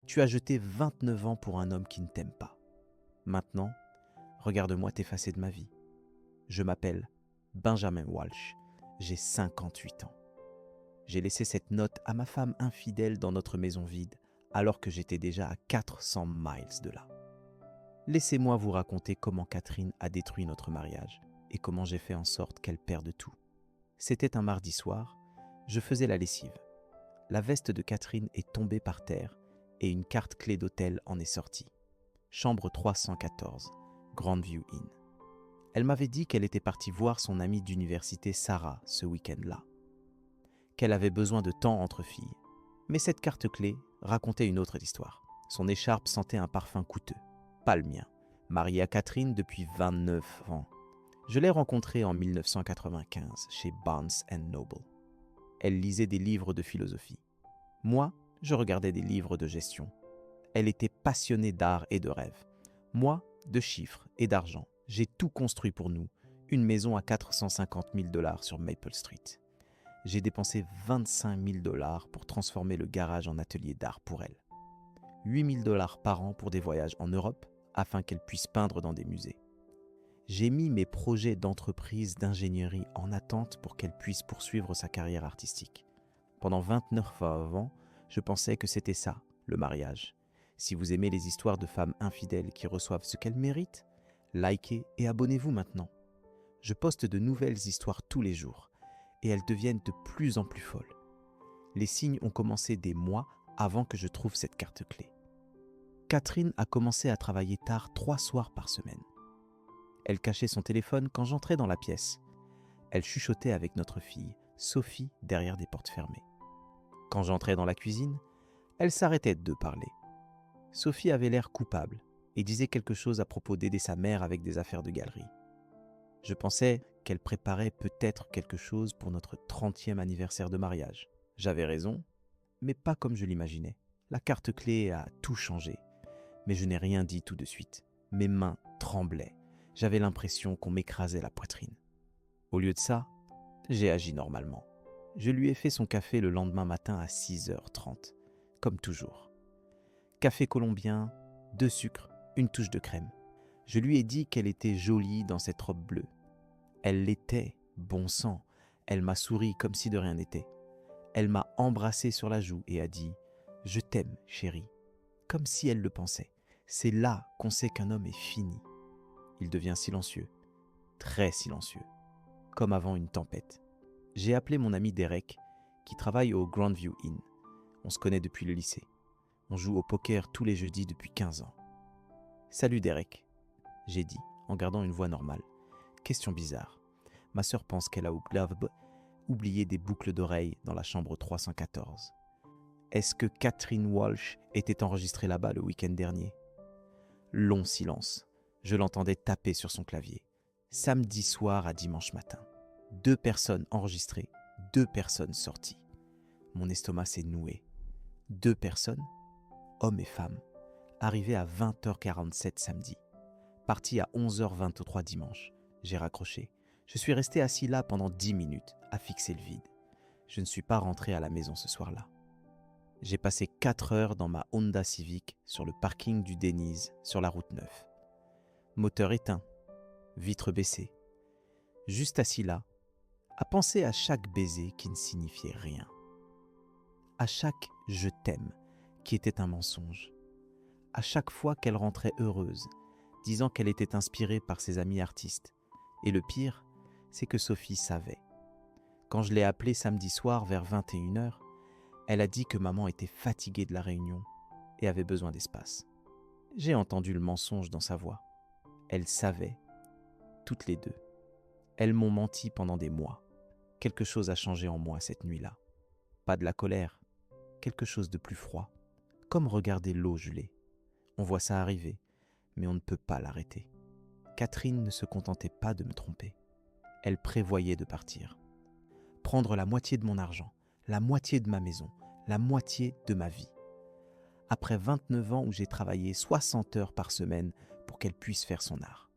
Tu as jeté 29 ans pour un homme qui ne t'aime pas. Maintenant, regarde-moi t'effacer de ma vie. Je m'appelle Benjamin Walsh, j'ai 58 ans. J'ai laissé cette note à ma femme infidèle dans notre maison vide, alors que j'étais déjà à 400 miles de là. Laissez-moi vous raconter comment Catherine a détruit notre mariage et comment j'ai fait en sorte qu'elle perde tout. C'était un mardi soir, je faisais la lessive. La veste de Catherine est tombée par terre et une carte clé d'hôtel en est sortie. Chambre 314, Grandview Inn. Elle m'avait dit qu'elle était partie voir son amie d'université Sarah ce week-end-là, qu'elle avait besoin de temps entre filles. Mais cette carte clé racontait une autre histoire. Son écharpe sentait un parfum coûteux, pas le mien, marié à Catherine depuis 29 ans. Je l'ai rencontrée en 1995 chez Barnes & Noble. Elle lisait des livres de philosophie. Moi, je regardais des livres de gestion. Elle était passionnée d'art et de rêve. Moi, de chiffres et d'argent. J'ai tout construit pour nous, une maison à 450 000 $ sur Maple Street. J'ai dépensé 25 000 $ pour transformer le garage en atelier d'art pour elle. 8 000 $ par an pour des voyages en Europe afin qu'elle puisse peindre dans des musées. J'ai mis mes projets d'entreprise d'ingénierie en attente pour qu'elle puisse poursuivre sa carrière artistique. Pendant 29 ans, je pensais que c'était ça, le mariage. Si vous aimez les histoires de femmes infidèles qui reçoivent ce qu'elles méritent, likez et abonnez-vous maintenant. Je poste de nouvelles histoires tous les jours et elles deviennent de plus en plus folles. Les signes ont commencé des mois avant que je trouve cette carte clé. Catherine a commencé à travailler tard 3 soirs par semaine. Elle cachait son téléphone quand j'entrais dans la pièce. Elle chuchotait avec notre fille, Sophie, derrière des portes fermées. Quand j'entrais dans la cuisine, elle s'arrêtait de parler. Sophie avait l'air coupable et disait quelque chose à propos d'aider sa mère avec des affaires de galerie. Je pensais qu'elle préparait peut-être quelque chose pour notre 30e anniversaire de mariage. J'avais raison, mais pas comme je l'imaginais. La carte clé a tout changé, mais je n'ai rien dit tout de suite. Mes mains tremblaient. J'avais l'impression qu'on m'écrasait la poitrine. Au lieu de ça, j'ai agi normalement. Je lui ai fait son café le lendemain matin à 6h30, comme toujours. Café colombien, 2 sucres, une touche de crème. Je lui ai dit qu'elle était jolie dans cette robe bleue. Elle l'était, bon sang. Elle m'a souri comme si de rien n'était. Elle m'a embrassé sur la joue et a dit « Je t'aime, chérie », comme si elle le pensait. C'est là qu'on sait qu'un homme est fini. Il devient silencieux, très silencieux, comme avant une tempête. J'ai appelé mon ami Derek, qui travaille au Grandview Inn. On se connaît depuis le lycée. On joue au poker tous les jeudis depuis 15 ans. « Salut Derek », j'ai dit, en gardant une voix normale. Question bizarre. Ma sœur pense qu'elle a oublié des boucles d'oreilles dans la chambre 314. Est-ce que Catherine Walsh était enregistrée là-bas le week-end dernier ? Long silence. Je l'entendais taper sur son clavier. Samedi soir à dimanche matin. 2 personnes enregistrées, 2 personnes sorties. Mon estomac s'est noué. 2 personnes, hommes et femmes, arrivées à 20h47 samedi. Parties à 11h23 dimanche. J'ai raccroché. Je suis resté assis là pendant 10 minutes, à fixer le vide. Je ne suis pas rentré à la maison ce soir-là. J'ai passé 4 heures dans ma Honda Civic sur le parking du Denny's sur la route 9. Moteur éteint, vitre baissée. Juste assis là, à penser à chaque baiser qui ne signifiait rien. À chaque « je t'aime » qui était un mensonge. À chaque fois qu'elle rentrait heureuse, disant qu'elle était inspirée par ses amis artistes. Et le pire, c'est que Sophie savait. Quand je l'ai appelée samedi soir vers 21h, elle a dit que maman était fatiguée de la réunion et avait besoin d'espace. J'ai entendu le mensonge dans sa voix. Elles savaient, toutes les deux. Elles m'ont menti pendant des mois. Quelque chose a changé en moi cette nuit-là. Pas de la colère, quelque chose de plus froid, comme regarder l'eau gelée. On voit ça arriver, mais on ne peut pas l'arrêter. Catherine ne se contentait pas de me tromper. Elle prévoyait de partir. Prendre la moitié de mon argent, la moitié de ma maison, la moitié de ma vie. Après 29 ans où j'ai travaillé 60 heures par semaine pour qu'elle puisse faire son art.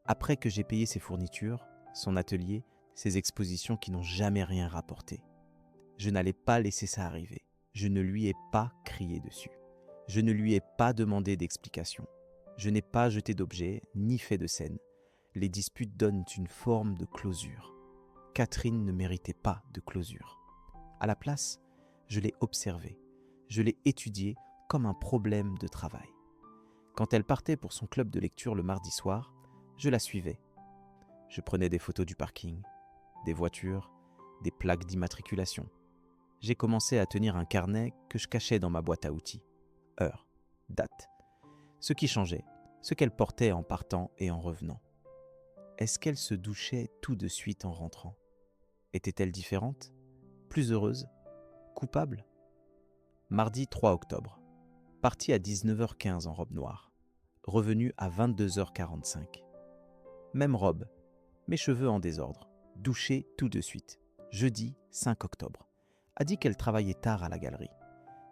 Après que j'ai payé ses fournitures, son atelier, ses expositions qui n'ont jamais rien rapporté. Je n'allais pas laisser ça arriver. Je ne lui ai pas crié dessus. Je ne lui ai pas demandé d'explication. Je n'ai pas jeté d'objet ni fait de scène. Les disputes donnent une forme de closure. Catherine ne méritait pas de closure. À la place, je l'ai observée. Je l'ai étudiée comme un problème de travail. Quand elle partait pour son club de lecture le mardi soir, je la suivais. Je prenais des photos du parking, des voitures, des plaques d'immatriculation. J'ai commencé à tenir un carnet que je cachais dans ma boîte à outils. Heure, date. Ce qui changeait, ce qu'elle portait en partant et en revenant. Est-ce qu'elle se douchait tout de suite en rentrant ? Était-elle différente ? Plus heureuse ? Coupable ? Mardi 3 octobre. Partie à 19h15 en robe noire. Revenue à 22h45. Même robe, mes cheveux en désordre. Douchée tout de suite. Jeudi 5 octobre. A dit qu'elle travaillait tard à la galerie.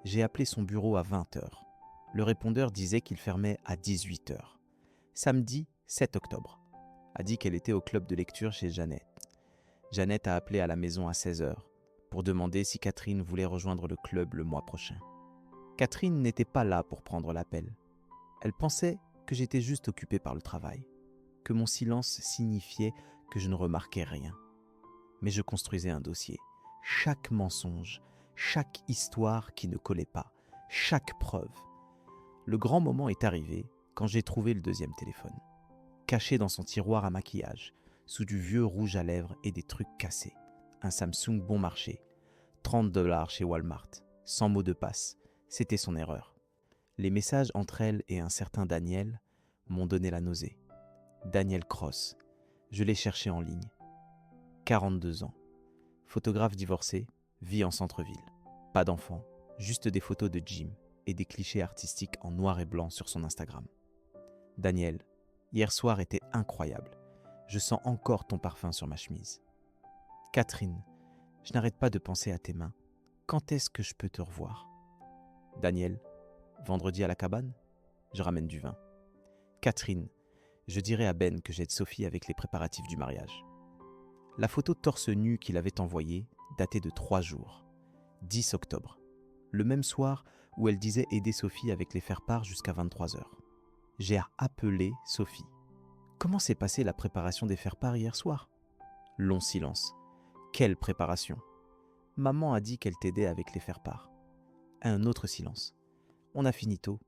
J'ai appelé son bureau à 20h. Le répondeur disait qu'il fermait à 18h. Samedi 7 octobre. A dit qu'elle était au club de lecture chez Jeannette. Jeannette a appelé à la maison à 16h pour demander si Catherine voulait rejoindre le club le mois prochain. Catherine n'était pas là pour prendre l'appel. Elle pensait que j'étais juste occupé par le travail, que mon silence signifiait que je ne remarquais rien. Mais je construisais un dossier. Chaque mensonge, chaque histoire qui ne collait pas, chaque preuve. Le grand moment est arrivé quand j'ai trouvé le deuxième téléphone, caché dans son tiroir à maquillage, sous du vieux rouge à lèvres et des trucs cassés. Un Samsung bon marché, 30$ chez Walmart, sans mot de passe. C'était son erreur. Les messages entre elle et un certain Daniel m'ont donné la nausée. Daniel Cross. Je l'ai cherché en ligne. 42 ans. Photographe divorcé, vit en centre-ville. Pas d'enfant, juste des photos de gym et des clichés artistiques en noir et blanc sur son Instagram. Daniel, hier soir était incroyable. Je sens encore ton parfum sur ma chemise. Catherine, je n'arrête pas de penser à tes mains. Quand est-ce que je peux te revoir ? Daniel, vendredi à la cabane ? Je ramène du vin. Catherine, je dirai à Ben que j'aide Sophie avec les préparatifs du mariage. La photo torse nu qu'il avait envoyée datait de 3 jours. 10 octobre. Le même soir où elle disait aider Sophie avec les faire-part jusqu'à 23h. J'ai appelé Sophie. Comment s'est passée la préparation des faire-part hier soir ? Long silence. Quelle préparation ? Maman a dit qu'elle t'aidait avec les faire-part. Un autre silence. On a fini tôt,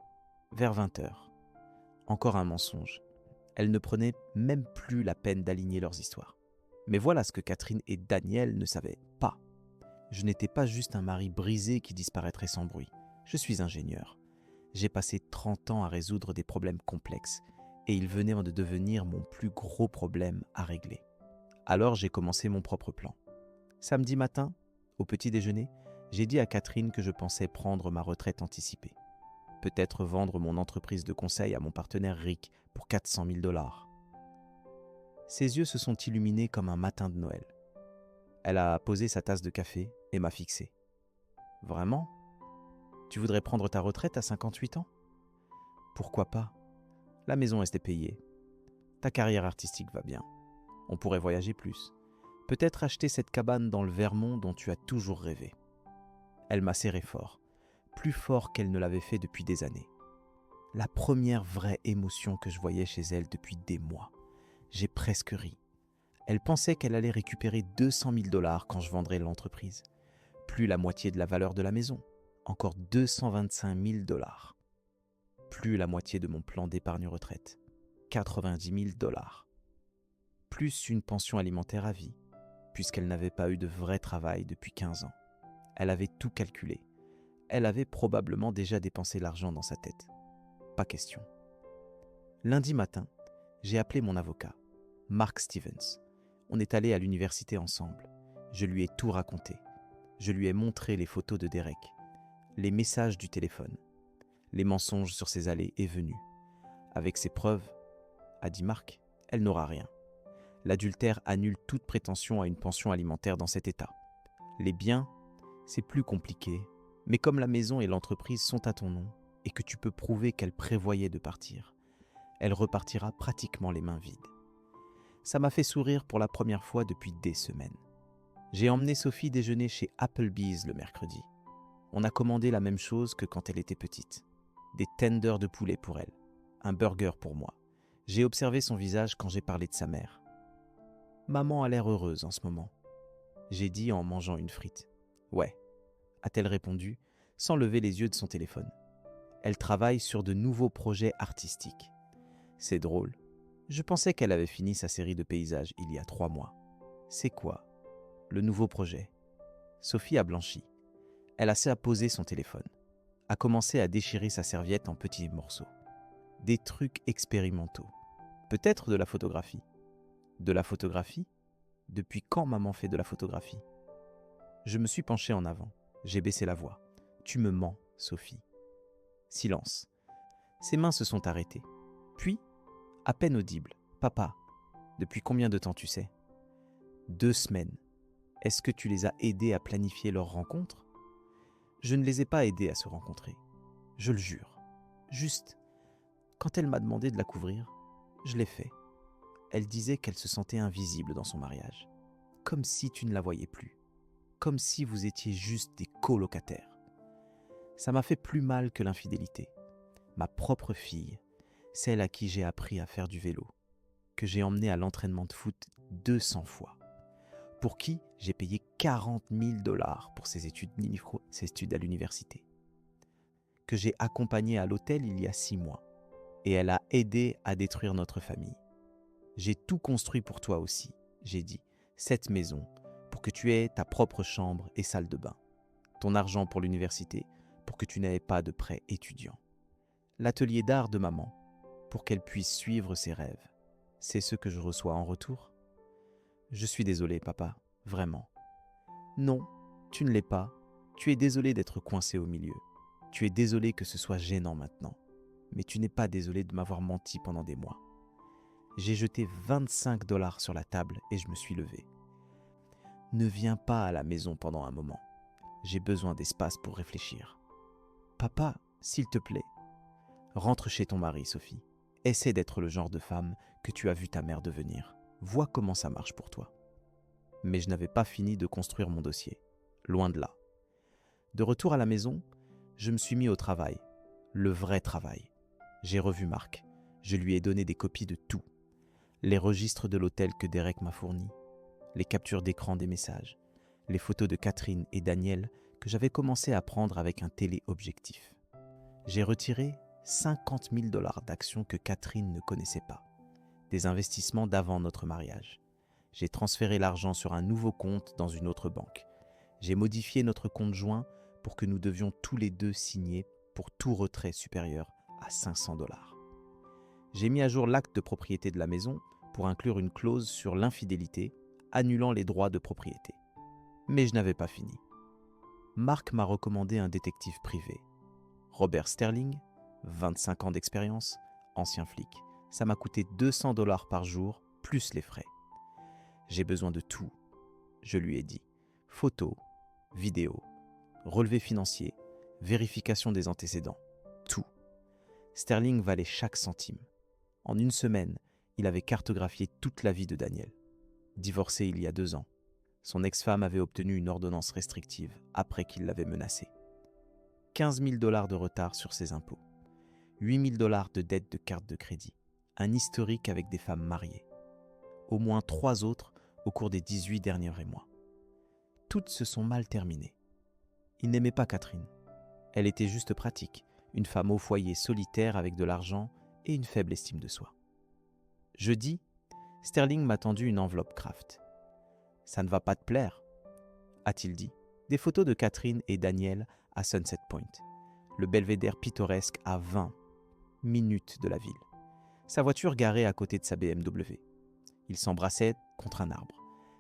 vers 20h. Encore un mensonge. Elle ne prenait même plus la peine d'aligner leurs histoires. Mais voilà ce que Catherine et Daniel ne savaient pas. Je n'étais pas juste un mari brisé qui disparaîtrait sans bruit. Je suis ingénieur. J'ai passé 30 ans à résoudre des problèmes complexes et ils venaient de devenir mon plus gros problème à régler. Alors j'ai commencé mon propre plan. Samedi matin, au petit déjeuner, j'ai dit à Catherine que je pensais prendre ma retraite anticipée. Peut-être vendre mon entreprise de conseil à mon partenaire Rick pour 400 000$. Ses yeux se sont illuminés comme un matin de Noël. Elle a posé sa tasse de café et m'a fixé. « Vraiment ? Tu voudrais prendre ta retraite à 58 ans ? Pourquoi pas ? La maison est payée. Ta carrière artistique va bien. On pourrait voyager plus. Peut-être acheter cette cabane dans le Vermont dont tu as toujours rêvé. » Elle m'a serré fort, plus fort qu'elle ne l'avait fait depuis des années. La première vraie émotion que je voyais chez elle depuis des mois. J'ai presque ri. Elle pensait qu'elle allait récupérer 200 000$ quand je vendrais l'entreprise. Plus la moitié de la valeur de la maison. Encore 225 000$. Plus la moitié de mon plan d'épargne retraite. 90 000$. Plus une pension alimentaire à vie, puisqu'elle n'avait pas eu de vrai travail depuis 15 ans. Elle avait tout calculé. Elle avait probablement déjà dépensé l'argent dans sa tête. Pas question. Lundi matin, j'ai appelé mon avocat, Mark Stevens. On est allés à l'université ensemble. Je lui ai tout raconté. Je lui ai montré les photos de Derek, les messages du téléphone, les mensonges sur ses allées et venues. Avec ces preuves, a dit Mark, elle n'aura rien. L'adultère annule toute prétention à une pension alimentaire dans cet état. Les biens, c'est plus compliqué, mais comme la maison et l'entreprise sont à ton nom et que tu peux prouver qu'elle prévoyait de partir, elle repartira pratiquement les mains vides. Ça m'a fait sourire pour la première fois depuis des semaines. J'ai emmené Sophie déjeuner chez Applebee's le mercredi. On a commandé la même chose que quand elle était petite. des tenders de poulet pour elle, un burger pour moi. J'ai observé son visage quand j'ai parlé de sa mère. Maman a l'air heureuse en ce moment, j'ai dit en mangeant une frite. Ouais, a-t-elle répondu, sans lever les yeux de son téléphone. Elle travaille sur de nouveaux projets artistiques. C'est drôle. Je pensais qu'elle avait fini sa série de paysages il y a 3 mois. C'est quoi, le nouveau projet? Sophie a blanchi. Elle a posé son téléphone, a commencé à déchirer sa serviette en petits morceaux. Des trucs expérimentaux. Peut-être de la photographie. De la photographie? Depuis quand maman fait de la photographie? Je me suis penché en avant. J'ai baissé la voix. Tu me mens, Sophie. Silence. Ses mains se sont arrêtées. Puis, à peine audible. Papa, depuis combien de temps tu sais? 2 semaines. Est-ce que tu les as aidés à planifier leur rencontre? Je ne les ai pas aidés à se rencontrer. Je le jure. Juste, quand elle m'a demandé de la couvrir, je l'ai fait. Elle disait qu'elle se sentait invisible dans son mariage. Comme si tu ne la voyais plus. Comme si vous étiez juste des colocataires. Ça m'a fait plus mal que l'infidélité. Ma propre fille, celle à qui j'ai appris à faire du vélo, que j'ai emmenée à l'entraînement de foot 200 fois, pour qui j'ai payé 40 000 $ pour ses études à l'université, que j'ai accompagnée à l'hôtel il y a 6 mois, et elle a aidé à détruire notre famille. J'ai tout construit pour toi aussi, j'ai dit, cette maison, pour que tu aies ta propre chambre et salle de bain, ton argent pour l'université, pour que tu n'aies pas de prêt étudiant, l'atelier d'art de maman, pour qu'elle puisse suivre ses rêves. C'est ce que je reçois en retour? Je suis désolé, papa, vraiment. Non, tu ne l'es pas. Tu es désolé d'être coincé au milieu. Tu es désolé que ce soit gênant maintenant. Mais tu n'es pas désolé de m'avoir menti pendant des mois. J'ai jeté 25 $ sur la table et je me suis levé. Ne viens pas à la maison pendant un moment. J'ai besoin d'espace pour réfléchir. Papa, s'il te plaît, rentre chez ton mari, Sophie. Essaie d'être le genre de femme que tu as vu ta mère devenir. Vois comment ça marche pour toi. Mais je n'avais pas fini de construire mon dossier. Loin de là. De retour à la maison, je me suis mis au travail. Le vrai travail. J'ai revu Marc. Je lui ai donné des copies de tout. Les registres de l'hôtel que Derek m'a fournis, les captures d'écran des messages, les photos de Catherine et Daniel que j'avais commencé à prendre avec un téléobjectif. J'ai retiré 50 000 $ d'actions que Catherine ne connaissait pas, des investissements d'avant notre mariage. J'ai transféré l'argent sur un nouveau compte dans une autre banque. J'ai modifié notre compte joint pour que nous devions tous les deux signer pour tout retrait supérieur à 500 $. J'ai mis à jour l'acte de propriété de la maison pour inclure une clause sur l'infidélité, annulant les droits de propriété. Mais je n'avais pas fini. Marc m'a recommandé un détective privé. Robert Sterling, 25 ans d'expérience, ancien flic. Ça m'a coûté 200 $ par jour, plus les frais. J'ai besoin de tout, je lui ai dit. Photos, vidéos, relevés financiers, vérification des antécédents, tout. Sterling valait chaque centime. En 1 semaine, il avait cartographié toute la vie de Daniel. Divorcé il y a 2 ans, son ex-femme avait obtenu une ordonnance restrictive après qu'il l'avait menacée. 15 000 $ de retard sur ses impôts, 8 000 $ de dettes de carte de crédit, un historique avec des femmes mariées, au moins 3 autres au cours des 18 derniers mois. Toutes se sont mal terminées. Il n'aimait pas Catherine. Elle était juste pratique, une femme au foyer solitaire avec de l'argent et une faible estime de soi. Jeudi, Sterling m'a tendu une enveloppe Kraft. « Ça ne va pas te plaire ?» a-t-il dit. Des photos de Catherine et Daniel à Sunset Point, le belvédère pittoresque à 20 minutes de la ville. Sa voiture garée à côté de sa BMW. Il s'embrassait contre un arbre,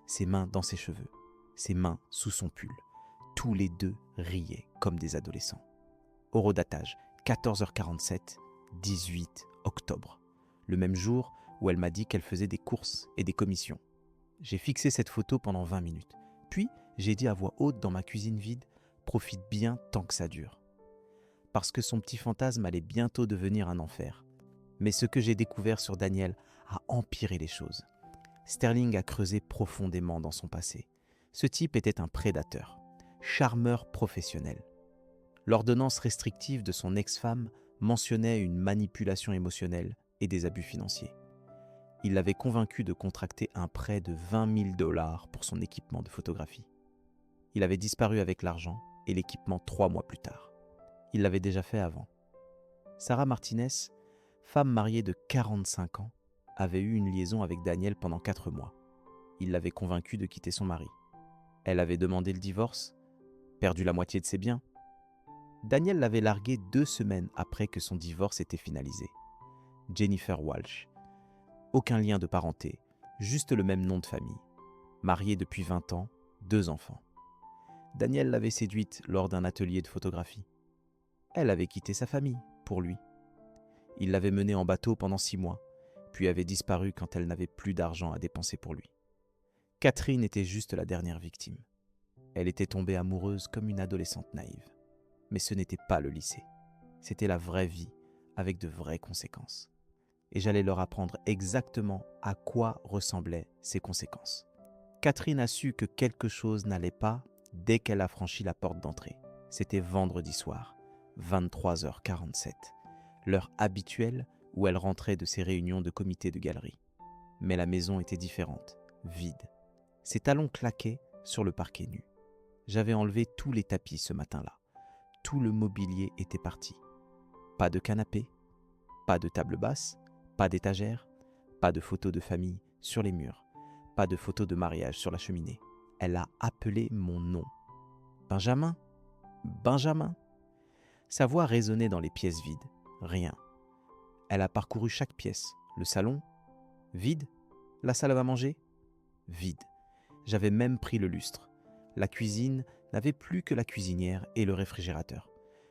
ses mains dans ses cheveux, ses mains sous son pull. Tous les deux riaient comme des adolescents. Horodatage, 14h47, 18 octobre. Le même jour où elle m'a dit qu'elle faisait des courses et des commissions. J'ai fixé cette photo pendant 20 minutes. Puis, j'ai dit à voix haute dans ma cuisine vide, « Profite bien tant que ça dure. » Parce que son petit fantasme allait bientôt devenir un enfer. Mais ce que j'ai découvert sur Daniel a empiré les choses. Sterling a creusé profondément dans son passé. Ce type était un prédateur, charmeur professionnel. L'ordonnance restrictive de son ex-femme mentionnait une manipulation émotionnelle et des abus financiers. Il l'avait convaincu de contracter un prêt de 20 000 $ pour son équipement de photographie. Il avait disparu avec l'argent et l'équipement 3 mois plus tard. Il l'avait déjà fait avant. Sarah Martinez, femme mariée de 45 ans, avait eu une liaison avec Daniel pendant 4 mois. Il l'avait convaincue de quitter son mari. Elle avait demandé le divorce, perdu la moitié de ses biens. Daniel l'avait larguée 2 semaines après que son divorce était finalisé. Jennifer Walsh. Aucun lien de parenté, juste le même nom de famille. Mariée depuis 20 ans, 2 enfants. Daniel l'avait séduite lors d'un atelier de photographie. Elle avait quitté sa famille pour lui. Il l'avait menée en bateau pendant 6 mois, puis avait disparu quand elle n'avait plus d'argent à dépenser pour lui. Catherine était juste la dernière victime. Elle était tombée amoureuse comme une adolescente naïve. Mais ce n'était pas le lycée. C'était la vraie vie, avec de vraies conséquences. Et j'allais leur apprendre exactement à quoi ressemblaient ces conséquences. Catherine a su que quelque chose n'allait pas dès qu'elle a franchi la porte d'entrée. C'était vendredi soir, 23h47, l'heure habituelle où elle rentrait de ses réunions de comité de galerie. Mais la maison était différente, vide. Ses talons claquaient sur le parquet nu. J'avais enlevé tous les tapis ce matin-là. Tout le mobilier était parti. Pas de canapé, pas de table basse, pas d'étagère, pas de photos de famille sur les murs, pas de photos de mariage sur la cheminée. Elle a appelé mon nom. Benjamin ? Benjamin ? Sa voix résonnait dans les pièces vides. Rien. Elle a parcouru chaque pièce. Le salon ? Vide. La salle à manger ? Vide. J'avais même pris le lustre. La cuisine n'avait plus que la cuisinière et le réfrigérateur.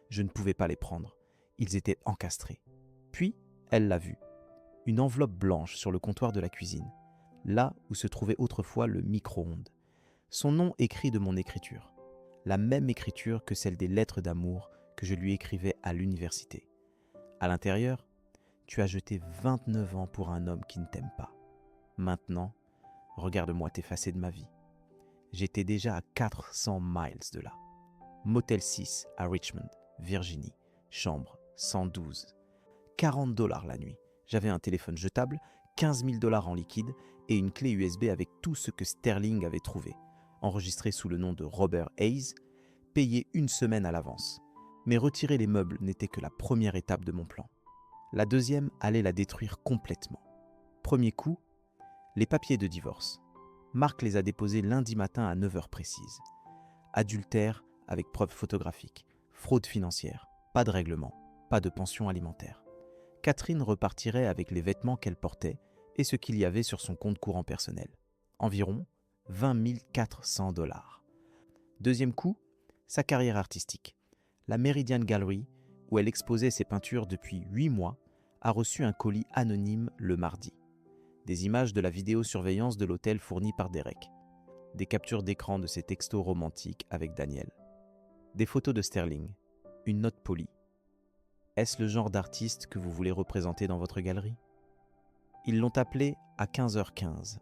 Je ne pouvais pas les prendre. Ils étaient encastrés. Puis, elle l'a vu. Une enveloppe blanche sur le comptoir de la cuisine, là où se trouvait autrefois le micro-ondes. Son nom écrit de mon écriture. La même écriture que celle des lettres d'amour que je lui écrivais à l'université. À l'intérieur, tu as jeté 29 ans pour un homme qui ne t'aime pas. Maintenant, regarde-moi t'effacer de ma vie. J'étais déjà à 400 miles de là. Motel 6 à Richmond, Virginie. Chambre 112. 40 $ la nuit. J'avais un téléphone jetable, 15 000 $ en liquide et une clé USB avec tout ce que Sterling avait trouvé, enregistré sous le nom de Robert Hayes, payé 1 semaine à l'avance. Mais retirer les meubles n'était que la première étape de mon plan. La deuxième allait la détruire complètement. Premier coup, les papiers de divorce. Marc les a déposés lundi matin à 9h précise. Adultère avec preuve photographique, fraude financière, pas de règlement, pas de pension alimentaire. Catherine repartirait avec les vêtements qu'elle portait et ce qu'il y avait sur son compte courant personnel. Environ 20 400 $. Deuxième coup, sa carrière artistique. La Meridian Gallery, où elle exposait ses peintures depuis 8 mois, a reçu un colis anonyme le mardi. Des images de la vidéosurveillance de l'hôtel fournie par Derek. Des captures d'écran de ses textos romantiques avec Daniel. Des photos de Sterling. Une note polie. Est-ce le genre d'artiste que vous voulez représenter dans votre galerie ? Ils l'ont appelé à 15h15.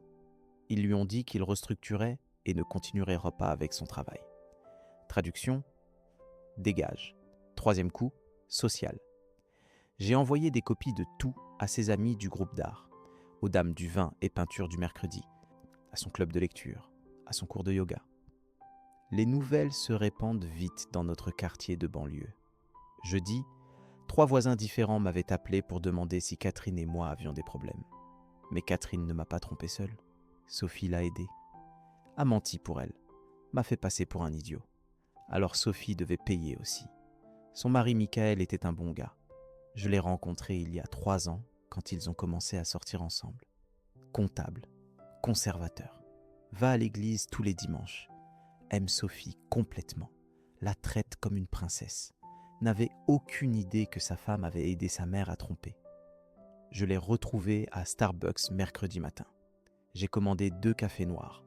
Ils lui ont dit qu'il restructurait et ne continuerait pas avec son travail. Traduction : dégage. Troisième coup, social. J'ai envoyé des copies de tout à ses amis du groupe d'art, aux dames du vin et peinture du mercredi, à son club de lecture, à son cours de yoga. Les nouvelles se répandent vite dans notre quartier de banlieue. Jeudi, 3 voisins différents m'avaient appelé pour demander si Catherine et moi avions des problèmes. Mais Catherine ne m'a pas trompé seule. Sophie l'a aidée. A menti pour elle. M'a fait passer pour un idiot. Alors Sophie devait payer aussi. Son mari Michael était un bon gars. Je l'ai rencontré il y a 3 ans quand ils ont commencé à sortir ensemble. Comptable, conservateur, va à l'église tous les dimanches. Aime Sophie complètement. La traite comme une princesse. N'avait aucune idée que sa femme avait aidé sa mère à tromper. Je l'ai retrouvé à Starbucks mercredi matin. J'ai commandé 2 cafés noirs.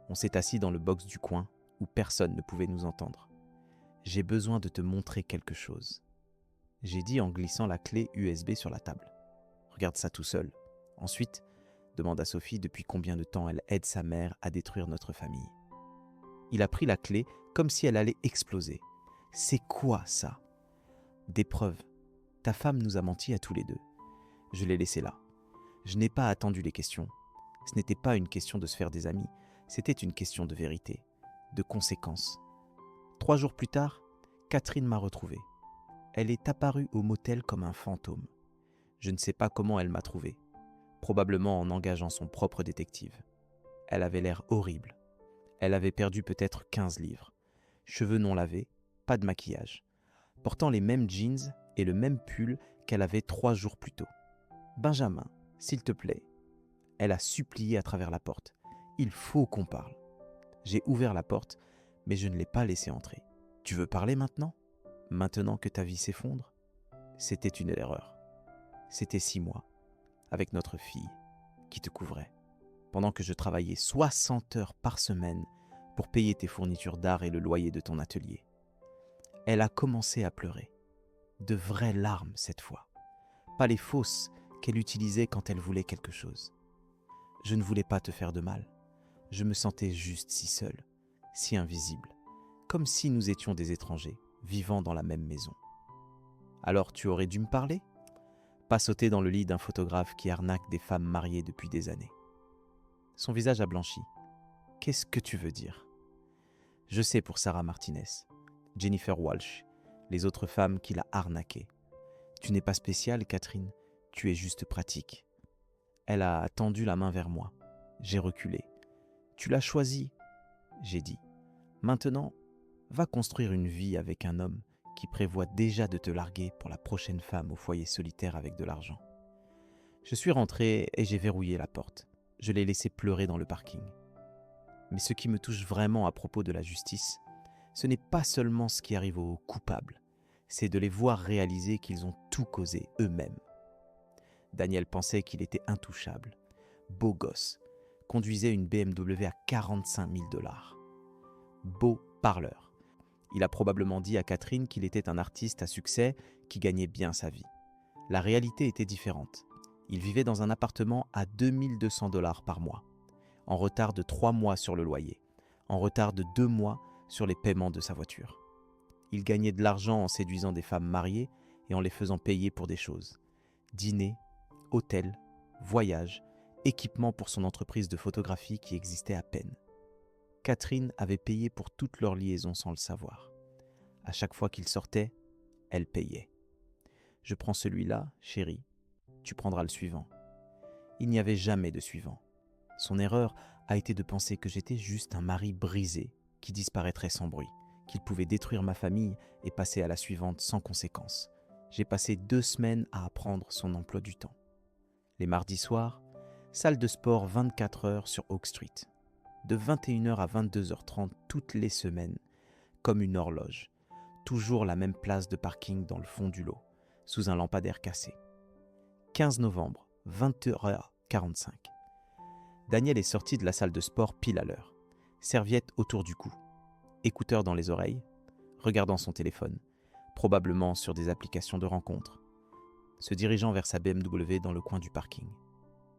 On s'est assis dans le box du coin où personne ne pouvait nous entendre. J'ai besoin de te montrer quelque chose. J'ai dit en glissant la clé USB sur la table. Regarde ça tout seul. Ensuite, demande à Sophie depuis combien de temps elle aide sa mère à détruire notre famille. Il a pris la clé comme si elle allait exploser. C'est quoi ça ? Des preuves. Ta femme nous a menti à tous les deux. Je l'ai laissé là. Je n'ai pas attendu les questions. Ce n'était pas une question de se faire des amis, c'était une question de vérité, de conséquences. 3 jours plus tard, Catherine m'a retrouvé. Elle est apparue au motel comme un fantôme. Je ne sais pas comment elle m'a trouvé, probablement en engageant son propre détective. Elle avait l'air horrible. Elle avait perdu peut-être 15 livres. Cheveux non lavés, pas de maquillage. Portant les mêmes jeans et le même pull qu'elle avait 3 jours plus tôt. « Benjamin, s'il te plaît. » Elle a supplié à travers la porte. « Il faut qu'on parle. » J'ai ouvert la porte, mais je ne l'ai pas laissé entrer. « Tu veux parler maintenant ? Maintenant que ta vie s'effondre ?» C'était une erreur. C'était 6 mois, avec notre fille, qui te couvrait. Pendant que je travaillais 60 heures par semaine pour payer tes fournitures d'art et le loyer de ton atelier. Elle a commencé à pleurer. De vraies larmes cette fois. Pas les fausses qu'elle utilisait quand elle voulait quelque chose. Je ne voulais pas te faire de mal. Je me sentais juste si seul, si invisible, comme si nous étions des étrangers, vivant dans la même maison. Alors tu aurais dû me parler ? Pas sauter dans le lit d'un photographe qui arnaque des femmes mariées depuis des années. Son visage a blanchi. Qu'est-ce que tu veux dire ? Je sais pour Sarah Martinez, Jennifer Walsh, les autres femmes qui l'a arnaquée. Tu n'es pas spéciale, Catherine, tu es juste pratique. Elle a tendu la main vers moi. J'ai reculé. Tu l'as choisi, j'ai dit. Maintenant, va construire une vie avec un homme qui prévoit déjà de te larguer pour la prochaine femme au foyer solitaire avec de l'argent. Je suis rentré et j'ai verrouillé la porte. Je l'ai laissé pleurer dans le parking. Mais ce qui me touche vraiment à propos de la justice, ce n'est pas seulement ce qui arrive aux coupables, c'est de les voir réaliser qu'ils ont tout causé eux-mêmes. Daniel pensait qu'il était intouchable, beau gosse, conduisait une BMW à 45 000 $. Beau parleur. Il a probablement dit à Catherine qu'il était un artiste à succès qui gagnait bien sa vie. La réalité était différente. Il vivait dans un appartement à 2 200 $ par mois, en retard de 3 mois sur le loyer, en retard de 2 mois sur les paiements de sa voiture. Il gagnait de l'argent en séduisant des femmes mariées et en les faisant payer pour des choses. Dîner, hôtel, voyage, équipement pour son entreprise de photographie qui existait à peine. Catherine avait payé pour toute leur liaison sans le savoir. À chaque fois qu'il sortait, elle payait. « Je prends celui-là, chérie. Tu prendras le suivant. » Il n'y avait jamais de suivant. Son erreur a été de penser que j'étais juste un mari brisé qui disparaîtrait sans bruit, qu'il pouvait détruire ma famille et passer à la suivante sans conséquence. J'ai passé 2 semaines à apprendre son emploi du temps. Les mardis soirs, salle de sport 24 heures sur Oak Street. De 21h à 22h30 toutes les semaines, comme une horloge. Toujours la même place de parking dans le fond du lot, sous un lampadaire cassé. 15 novembre, 20h45. Daniel est sorti de la salle de sport pile à l'heure. Serviette autour du cou, écouteurs dans les oreilles, regardant son téléphone, probablement sur des applications de rencontres, se dirigeant vers sa BMW dans le coin du parking.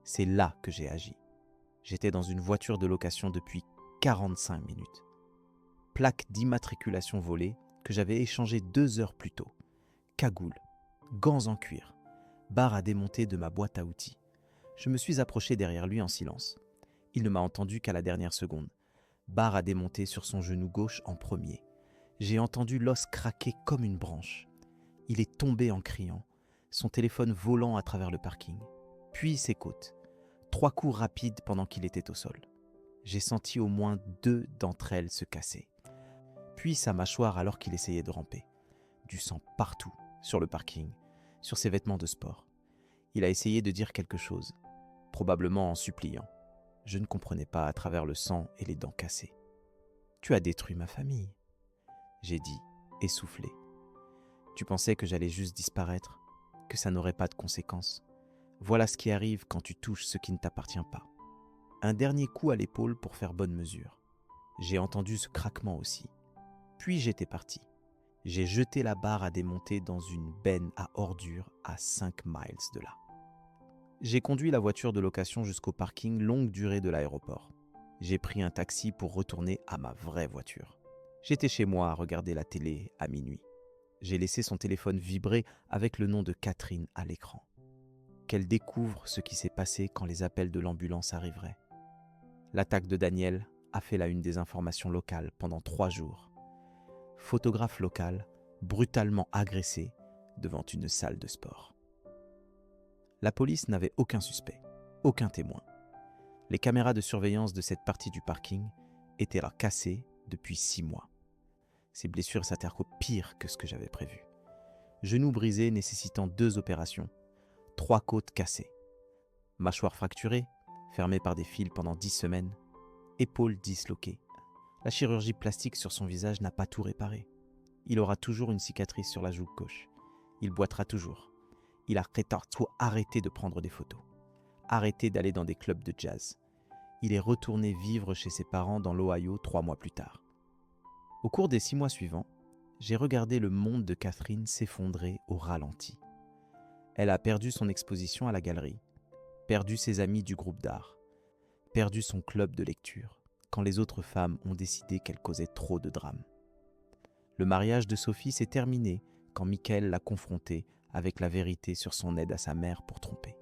C'est là que j'ai agi. J'étais dans une voiture de location depuis 45 minutes. Plaque d'immatriculation volée que j'avais échangée 2 heures plus tôt. Cagoule, gants en cuir, barre à démonter de ma boîte à outils. Je me suis approché derrière lui en silence. Il ne m'a entendu qu'à la dernière seconde. Barre à démonter sur son genou gauche en premier. J'ai entendu l'os craquer comme une branche. Il est tombé en criant, son téléphone volant à travers le parking. Puis ses côtes. 3 coups rapides pendant qu'il était au sol. J'ai senti au moins 2 d'entre elles se casser. Puis sa mâchoire alors qu'il essayait de ramper. Du sang partout, sur le parking, sur ses vêtements de sport. Il a essayé de dire quelque chose, probablement en suppliant. Je ne comprenais pas à travers le sang et les dents cassées. « Tu as détruit ma famille », j'ai dit, essoufflé. « Tu pensais que j'allais juste disparaître, que ça n'aurait pas de conséquences. Voilà ce qui arrive quand tu touches ce qui ne t'appartient pas. » Un dernier coup à l'épaule pour faire bonne mesure. J'ai entendu ce craquement aussi. Puis j'étais parti. J'ai jeté la barre à démonter dans une benne à ordures à 5 miles de là. J'ai conduit la voiture de location jusqu'au parking longue durée de l'aéroport. J'ai pris un taxi pour retourner à ma vraie voiture. J'étais chez moi à regarder la télé à minuit. J'ai laissé son téléphone vibrer avec le nom de Catherine à l'écran. Qu'elle découvre ce qui s'est passé quand les appels de l'ambulance arriveraient. L'attaque de Daniel a fait la une des informations locales pendant 3 jours. Photographe local, brutalement agressé devant une salle de sport. La police n'avait aucun suspect, aucun témoin. Les caméras de surveillance de cette partie du parking étaient là cassées depuis 6 mois. Ces blessures s'avèrent pire que ce que j'avais prévu. Genoux brisés nécessitant 2 opérations, 3 côtes cassées. Mâchoire fracturée, fermée par des fils pendant 10 semaines, épaules disloquées. La chirurgie plastique sur son visage n'a pas tout réparé. Il aura toujours une cicatrice sur la joue gauche. Il boitera toujours. Il a arrêté de prendre des photos. Arrêté d'aller dans des clubs de jazz. Il est retourné vivre chez ses parents dans l'Ohio 3 mois plus tard. Au cours des 6 mois suivants, j'ai regardé le monde de Catherine s'effondrer au ralenti. Elle a perdu son exposition à la galerie, perdu ses amis du groupe d'art, perdu son club de lecture, quand les autres femmes ont décidé qu'elle causait trop de drames. Le mariage de Sophie s'est terminé quand Michael l'a confrontée avec la vérité sur son aide à sa mère pour tromper.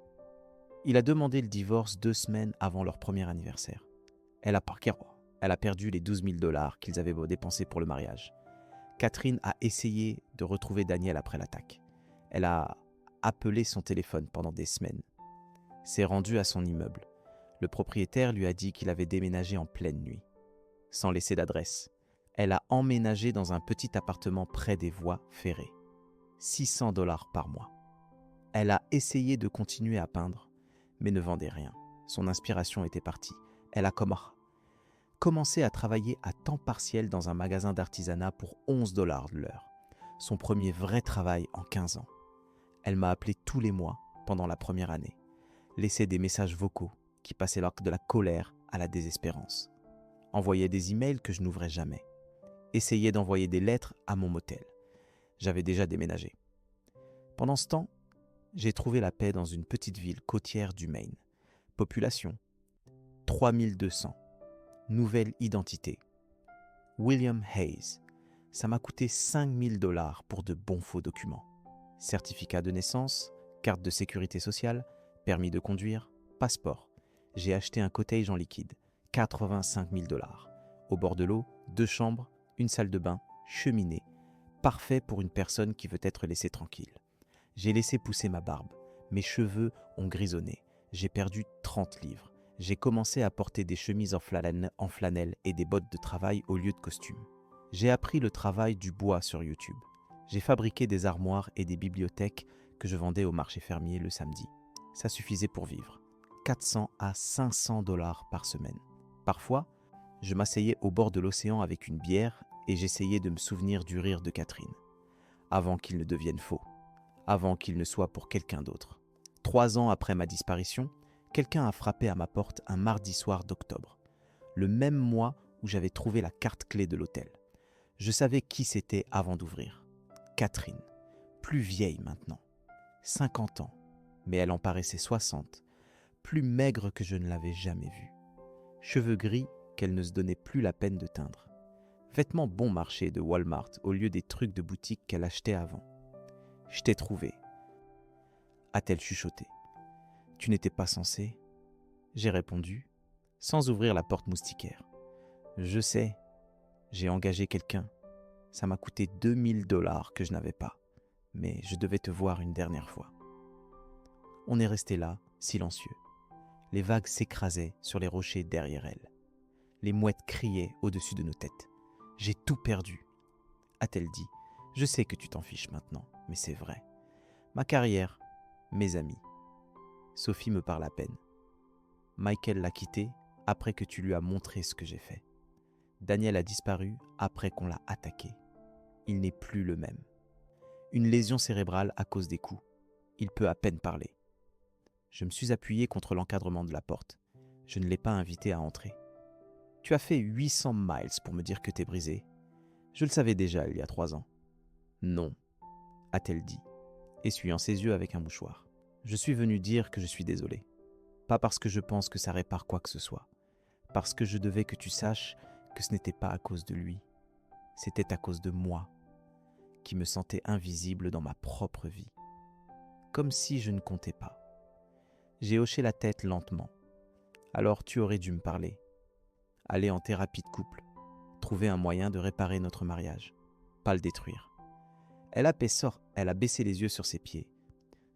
Il a demandé le divorce 2 semaines avant leur premier anniversaire. Elle a perdu les 12 000 $ qu'ils avaient dépensés pour le mariage. Catherine a essayé de retrouver Daniel après l'attaque. Elle a appelé son téléphone pendant des semaines. S'est rendue à son immeuble. Le propriétaire lui a dit qu'il avait déménagé en pleine nuit. Sans laisser d'adresse, elle a emménagé dans un petit appartement près des voies ferrées. 600 $ par mois. Elle a essayé de continuer à peindre, mais ne vendait rien. Son inspiration était partie. Elle a commencé à travailler à temps partiel dans un magasin d'artisanat pour 11 $ de l'heure. Son premier vrai travail en 15 ans. Elle m'a appelé tous les mois pendant la première année. Laissait des messages vocaux qui passaient de la colère à la désespérance. Envoyait des emails que je n'ouvrais jamais. Essayait d'envoyer des lettres à mon motel. J'avais déjà déménagé. Pendant ce temps, j'ai trouvé la paix dans une petite ville côtière du Maine. Population 3200. Nouvelle identité. William Hayes. Ça m'a coûté 5 000 $ pour de bons faux documents. Certificat de naissance, carte de sécurité sociale, permis de conduire, passeport. J'ai acheté un cottage en liquide. 85 000 $. Au bord de l'eau, 2 chambres, une salle de bain, cheminée. Parfait pour une personne qui veut être laissée tranquille. J'ai laissé pousser ma barbe. Mes cheveux ont grisonné. J'ai perdu 30 livres. J'ai commencé à porter des chemises en flanelle et des bottes de travail au lieu de costumes. J'ai appris le travail du bois sur YouTube. J'ai fabriqué des armoires et des bibliothèques que je vendais au marché fermier le samedi. Ça suffisait pour vivre. 400 à 500 $ par semaine. Parfois, je m'asseyais au bord de l'océan avec une bière et j'essayais de me souvenir du rire de Catherine. Avant qu'il ne devienne faux. Avant qu'il ne soit pour quelqu'un d'autre. 3 ans après ma disparition, quelqu'un a frappé à ma porte un mardi soir d'octobre. Le même mois où j'avais trouvé la carte clé de l'hôtel. Je savais qui c'était avant d'ouvrir. Catherine, plus vieille maintenant. 50 ans, mais elle en paraissait 60. Plus maigre que je ne l'avais jamais vue. Cheveux gris qu'elle ne se donnait plus la peine de teindre. Vêtements bon marché de Walmart au lieu des trucs de boutique qu'elle achetait avant. « Je t'ai trouvé », a-t-elle chuchoté. « Tu n'étais pas censé ?» J'ai répondu, sans ouvrir la porte moustiquaire. « Je sais, j'ai engagé quelqu'un. Ça m'a coûté 2 000 $ que je n'avais pas, mais je devais te voir une dernière fois. » On est resté là, silencieux. Les vagues s'écrasaient sur les rochers derrière elle. Les mouettes criaient au-dessus de nos têtes. « J'ai tout perdu », a-t-elle dit. « Je sais que tu t'en fiches maintenant, mais c'est vrai. Ma carrière, mes amis. » Sophie me parle à peine. Michael l'a quitté après que tu lui as montré ce que j'ai fait. Daniel a disparu après qu'on l'a attaqué. Il n'est plus le même. Une lésion cérébrale à cause des coups. Il peut à peine parler. Je me suis appuyé contre l'encadrement de la porte. Je ne l'ai pas invité à entrer. Tu as fait 800 miles pour me dire que t'es brisé. Je le savais déjà il y a 3 ans. Non, a-t-elle dit, essuyant ses yeux avec un mouchoir. Je suis venu dire que je suis désolé. Pas parce que je pense que ça répare quoi que ce soit. Parce que je devais que tu saches que ce n'était pas à cause de lui. C'était à cause de moi. qui me sentais invisible dans ma propre vie. Comme si je ne comptais pas. J'ai hoché la tête lentement. Alors tu aurais dû me parler. Aller en thérapie de couple. Trouver un moyen de réparer notre mariage. Pas le détruire. Elle a baissé les yeux sur ses pieds.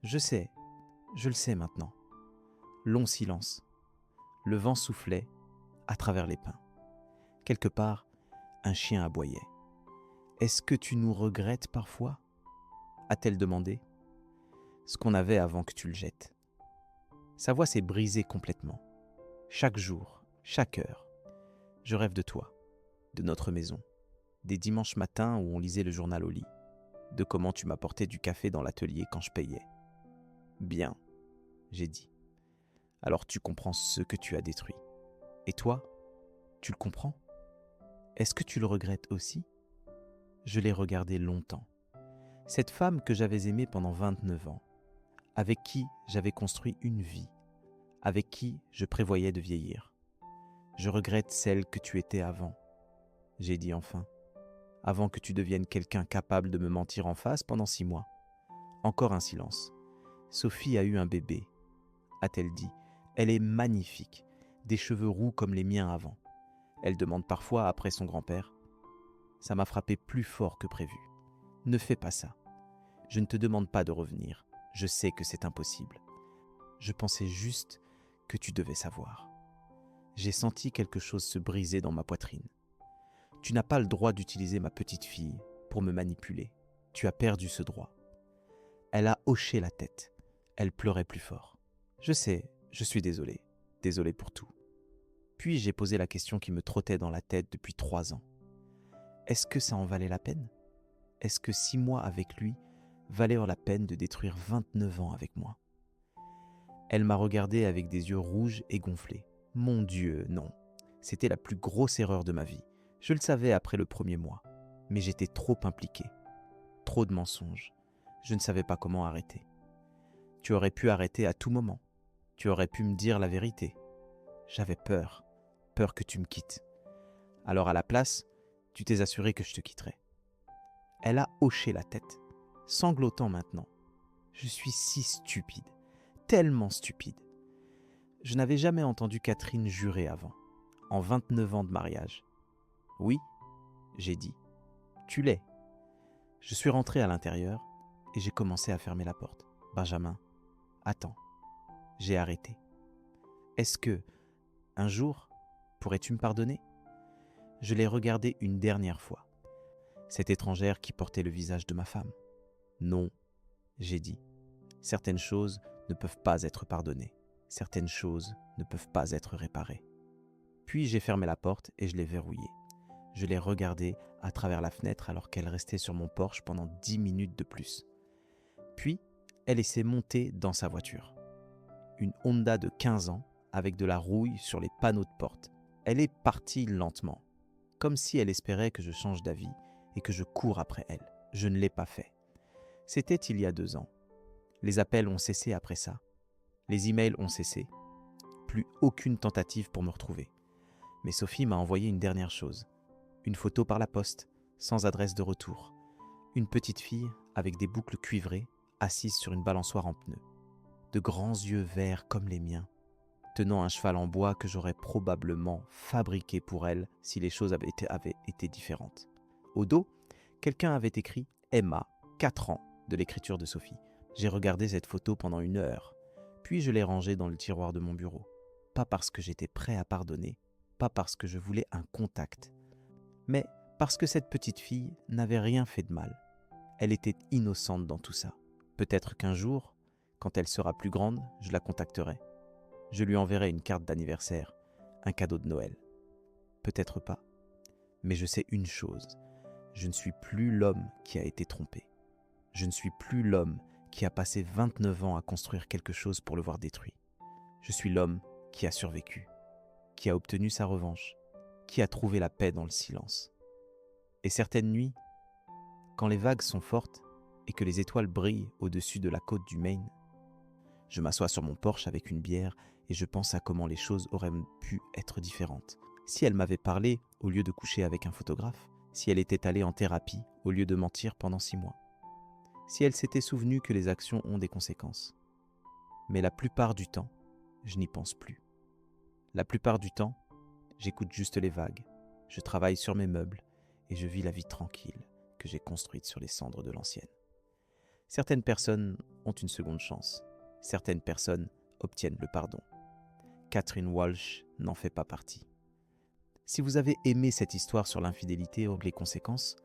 Je le sais maintenant. Long silence. Le vent soufflait à travers les pins. Quelque part, un chien aboyait. « Est-ce que tu nous regrettes parfois ?» a-t-elle demandé. « Ce qu'on avait avant que tu le jettes. » Sa voix s'est brisée complètement. Chaque jour, chaque heure, je rêve de toi, de notre maison, des dimanches matins où on lisait le journal au lit, de comment tu m'apportais du café dans l'atelier quand je payais. Bien, j'ai dit. Alors tu comprends ce que tu as détruit. Et toi, tu le comprends ? Est-ce que tu le regrettes aussi ? Je l'ai regardée longtemps. Cette femme que j'avais aimée pendant 29 ans, avec qui j'avais construit une vie, avec qui je prévoyais de vieillir. Je regrette celle que tu étais avant, j'ai dit enfin, avant que tu deviennes quelqu'un capable de me mentir en face pendant 6 mois. Encore un silence. Sophie a eu un bébé, a-t-elle dit. Elle est magnifique, des cheveux roux comme les miens avant. Elle demande parfois après son grand-père. Ça m'a frappé plus fort que prévu. Ne fais pas ça. Je ne te demande pas de revenir. Je sais que c'est impossible. Je pensais juste que tu devais savoir. J'ai senti quelque chose se briser dans ma poitrine. Tu n'as pas le droit d'utiliser ma petite fille pour me manipuler. Tu as perdu ce droit. Elle a hoché la tête. Elle pleurait plus fort. Je sais, je suis désolé. Désolé pour tout. Puis j'ai posé la question qui me trottait dans la tête depuis 3 ans. Est-ce que ça en valait la peine ? Est-ce que 6 mois avec lui valaient la peine de détruire 29 ans avec moi ? Elle m'a regardé avec des yeux rouges et gonflés. Mon Dieu, non. C'était la plus grosse erreur de ma vie. Je le savais après le 1er mois. Mais j'étais trop impliqué. Trop de mensonges. Je ne savais pas comment arrêter. Tu aurais pu arrêter à tout moment. Tu aurais pu me dire la vérité. J'avais peur. Peur que tu me quittes. Alors à la place, tu t'es assuré que je te quitterais. Elle a hoché la tête, sanglotant maintenant. Je suis si stupide, tellement stupide. Je n'avais jamais entendu Catherine jurer avant, en 29 ans de mariage. Oui, j'ai dit, tu l'es. Je suis rentré à l'intérieur et j'ai commencé à fermer la porte. Benjamin, attends, j'ai arrêté. Est-ce que, un jour, pourrais-tu me pardonner ? Je l'ai regardée une dernière fois. Cette étrangère qui portait le visage de ma femme. Non, j'ai dit. Certaines choses ne peuvent pas être pardonnées. Certaines choses ne peuvent pas être réparées. Puis j'ai fermé la porte et je l'ai verrouillée. Je l'ai regardée à travers la fenêtre alors qu'elle restait sur mon porche pendant 10 minutes de plus. Puis, elle s'est montée dans sa voiture. Une Honda de 15 ans avec de la rouille sur les panneaux de porte. Elle est partie lentement, comme si elle espérait que je change d'avis et que je cours après elle. Je ne l'ai pas fait. C'était il y a 2 ans. Les appels ont cessé après ça. Les emails ont cessé. Plus aucune tentative pour me retrouver. Mais Sophie m'a envoyé une dernière chose. Une photo par la poste, sans adresse de retour. Une petite fille avec des boucles cuivrées, assise sur une balançoire en pneus. De grands yeux verts comme les miens, tenant un cheval en bois que j'aurais probablement fabriqué pour elle si les choses avaient été différentes. Au dos, quelqu'un avait écrit « Emma, 4 ans » de l'écriture de Sophie. J'ai regardé cette photo pendant 1 heure, puis je l'ai rangée dans le tiroir de mon bureau. Pas parce que j'étais prêt à pardonner, pas parce que je voulais un contact, mais parce que cette petite fille n'avait rien fait de mal. Elle était innocente dans tout ça. Peut-être qu'un jour, quand elle sera plus grande, je la contacterai. Je lui enverrai une carte d'anniversaire, un cadeau de Noël. Peut-être pas. Mais je sais une chose, je ne suis plus l'homme qui a été trompé. Je ne suis plus l'homme qui a passé 29 ans à construire quelque chose pour le voir détruit. Je suis l'homme qui a survécu, qui a obtenu sa revanche, qui a trouvé la paix dans le silence. Et certaines nuits, quand les vagues sont fortes et que les étoiles brillent au-dessus de la côte du Maine, je m'assois sur mon porche avec une bière et je pense à comment les choses auraient pu être différentes. Si elle m'avait parlé au lieu de coucher avec un photographe, si elle était allée en thérapie au lieu de mentir pendant 6 mois, si elle s'était souvenue que les actions ont des conséquences. Mais la plupart du temps, je n'y pense plus. La plupart du temps, j'écoute juste les vagues, je travaille sur mes meubles et je vis la vie tranquille que j'ai construite sur les cendres de l'ancienne. Certaines personnes ont une seconde chance, certaines personnes obtiennent le pardon. Catherine Walsh n'en fait pas partie. Si vous avez aimé cette histoire sur l'infidélité et les conséquences,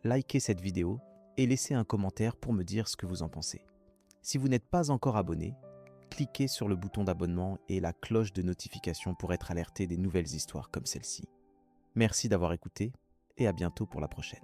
likez cette vidéo et laissez un commentaire pour me dire ce que vous en pensez. Si vous n'êtes pas encore abonné, cliquez sur le bouton d'abonnement et la cloche de notification pour être alerté des nouvelles histoires comme celle-ci. Merci d'avoir écouté et à bientôt pour la prochaine.